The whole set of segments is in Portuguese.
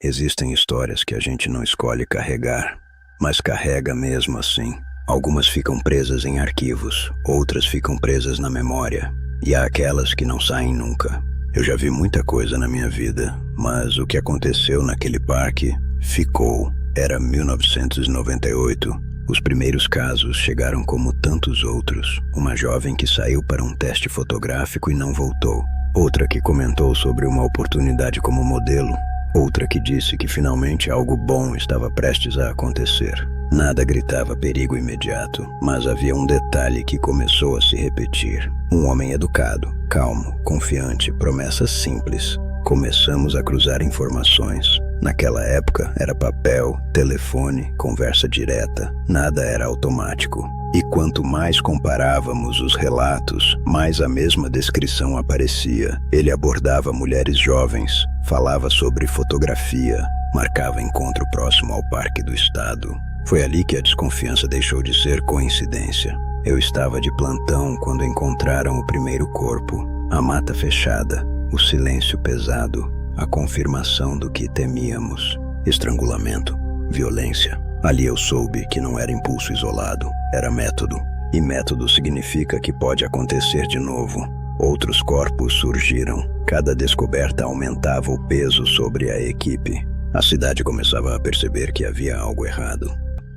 Existem histórias que a gente não escolhe carregar, mas carrega mesmo assim. Algumas ficam presas em arquivos, outras ficam presas na memória, e há aquelas que não saem nunca. Eu já vi muita coisa na minha vida, mas o que aconteceu naquele parque ficou. Era 1998. Os primeiros casos chegaram como tantos outros. Uma jovem que saiu para um teste fotográfico e não voltou. Outra que comentou sobre uma oportunidade como modelo. Outra que disse que finalmente algo bom estava prestes a acontecer. Nada gritava perigo imediato, mas havia um detalhe que começou a se repetir. Um homem educado, calmo, confiante, promessas simples. Começamos a cruzar informações. Naquela época era papel, telefone, conversa direta. Nada era automático. E quanto mais comparávamos os relatos, mais a mesma descrição aparecia. Ele abordava mulheres jovens, falava sobre fotografia, marcava encontro próximo ao Parque do Estado. Foi ali que a desconfiança deixou de ser coincidência. Eu estava de plantão quando encontraram o primeiro corpo. A mata fechada, o silêncio pesado, a confirmação do que temíamos. Estrangulamento, violência. Ali eu soube que não era impulso isolado, era método. E método significa que pode acontecer de novo. Outros corpos surgiram. Cada descoberta aumentava o peso sobre a equipe. A cidade começava a perceber que havia algo errado.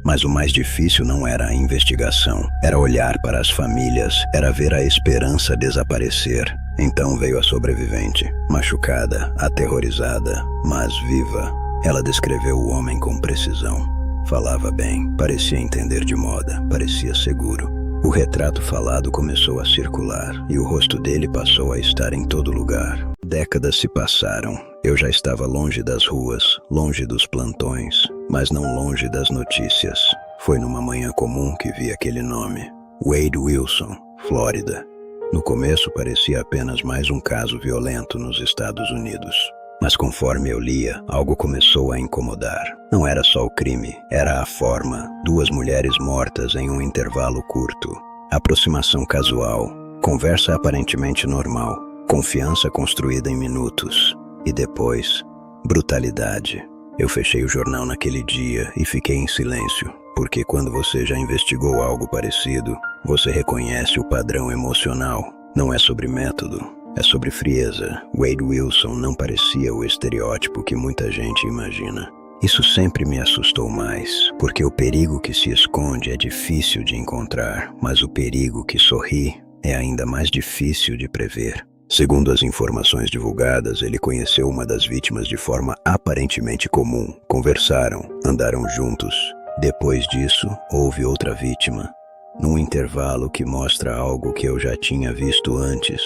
Mas o mais difícil não era a investigação, era olhar para as famílias, era ver a esperança desaparecer. Então veio a sobrevivente, machucada, aterrorizada, mas viva. Ela descreveu o homem com precisão. Falava bem, parecia entender de moda, parecia seguro. O retrato falado começou a circular e o rosto dele passou a estar em todo lugar. Décadas se passaram. Eu já estava longe das ruas, longe dos plantões, mas não longe das notícias. Foi numa manhã comum que vi aquele nome. Wade Wilson, Flórida. No começo parecia apenas mais um caso violento nos Estados Unidos. Mas conforme eu lia, algo começou a incomodar. Não era só o crime, era a forma. 2 mulheres mortas em um intervalo curto. Aproximação casual. Conversa aparentemente normal. Confiança construída em minutos. E depois, brutalidade. Eu fechei o jornal naquele dia e fiquei em silêncio, porque quando você já investigou algo parecido, você reconhece o padrão emocional. Não é sobre método, é sobre frieza. Wade Wilson não parecia o estereótipo que muita gente imagina. Isso sempre me assustou mais, porque o perigo que se esconde é difícil de encontrar, mas o perigo que sorri é ainda mais difícil de prever. Segundo as informações divulgadas, ele conheceu uma das vítimas de forma aparentemente comum. Conversaram, andaram juntos. Depois disso, houve outra vítima, num intervalo que mostra algo que eu já tinha visto antes.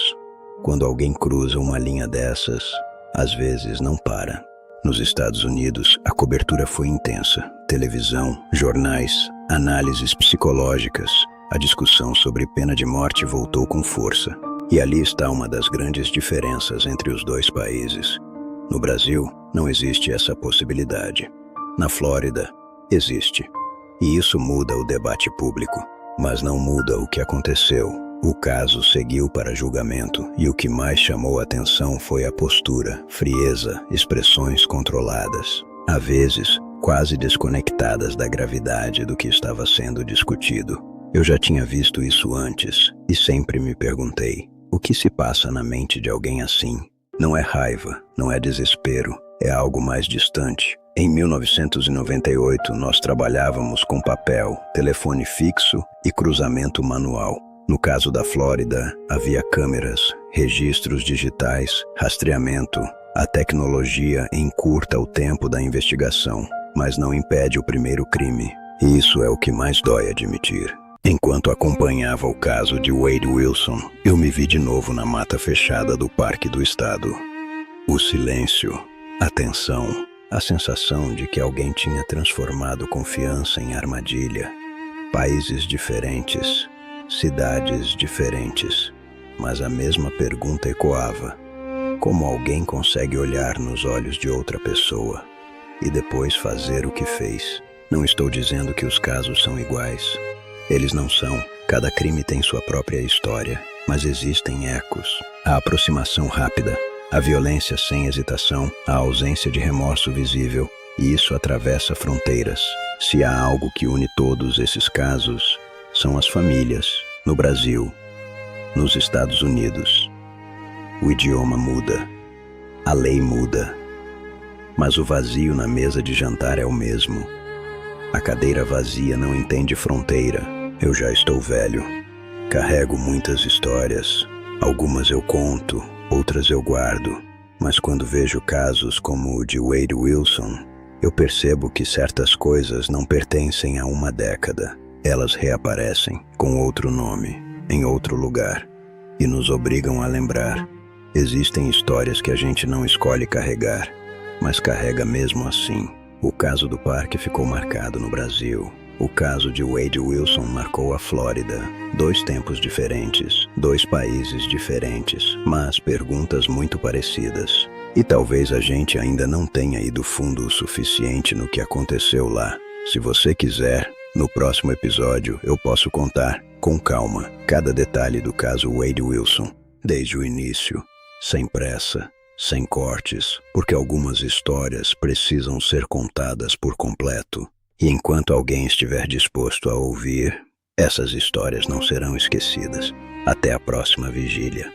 Quando alguém cruza uma linha dessas, às vezes não para. Nos Estados Unidos, a cobertura foi intensa. Televisão, jornais, análises psicológicas. A discussão sobre pena de morte voltou com força. E ali está uma das grandes diferenças entre os dois países. No Brasil, não existe essa possibilidade. Na Flórida, existe. E isso muda o debate público, mas não muda o que aconteceu. O caso seguiu para julgamento e o que mais chamou a atenção foi a postura, frieza, expressões controladas. Às vezes, quase desconectadas da gravidade do que estava sendo discutido. Eu já tinha visto isso antes e sempre me perguntei: o que se passa na mente de alguém assim? Não é raiva, não é desespero, é algo mais distante. Em 1998, nós trabalhávamos com papel, telefone fixo e cruzamento manual. No caso da Flórida, havia câmeras, registros digitais, rastreamento. A tecnologia encurta o tempo da investigação, mas não impede o primeiro crime. E isso é o que mais dói admitir. Enquanto acompanhava o caso de Wade Wilson, eu me vi de novo na mata fechada do Parque do Estado. O silêncio, a tensão, a sensação de que alguém tinha transformado confiança em armadilha. Países diferentes, cidades diferentes, mas a mesma pergunta ecoava: como alguém consegue olhar nos olhos de outra pessoa e depois fazer o que fez? Não estou dizendo que os casos são iguais. Eles não são. Cada crime tem sua própria história, mas existem ecos. A aproximação rápida, A violência sem hesitação, a ausência de remorso visível, e isso atravessa fronteiras. Se há algo que une todos esses casos, são as famílias, no Brasil, nos Estados Unidos. O idioma muda, a lei muda, mas o vazio na mesa de jantar é o mesmo. A cadeira vazia não entende fronteira. Eu já estou velho. Carrego muitas histórias. Algumas eu conto, outras eu guardo. Mas quando vejo casos como o de Wade Wilson, eu percebo que certas coisas não pertencem a uma década. Elas reaparecem com outro nome, em outro lugar, e nos obrigam a lembrar. Existem histórias que a gente não escolhe carregar, mas carrega mesmo assim. O caso do parque ficou marcado no Brasil. O caso de Wade Wilson marcou a Flórida. 2 tempos diferentes, 2 países diferentes, mas perguntas muito parecidas. E talvez a gente ainda não tenha ido fundo o suficiente no que aconteceu lá. Se você quiser, no próximo episódio eu posso contar, com calma, cada detalhe do caso Wade Wilson, desde o início, sem pressa, sem cortes, porque algumas histórias precisam ser contadas por completo. E enquanto alguém estiver disposto a ouvir, essas histórias não serão esquecidas. Até a próxima vigília.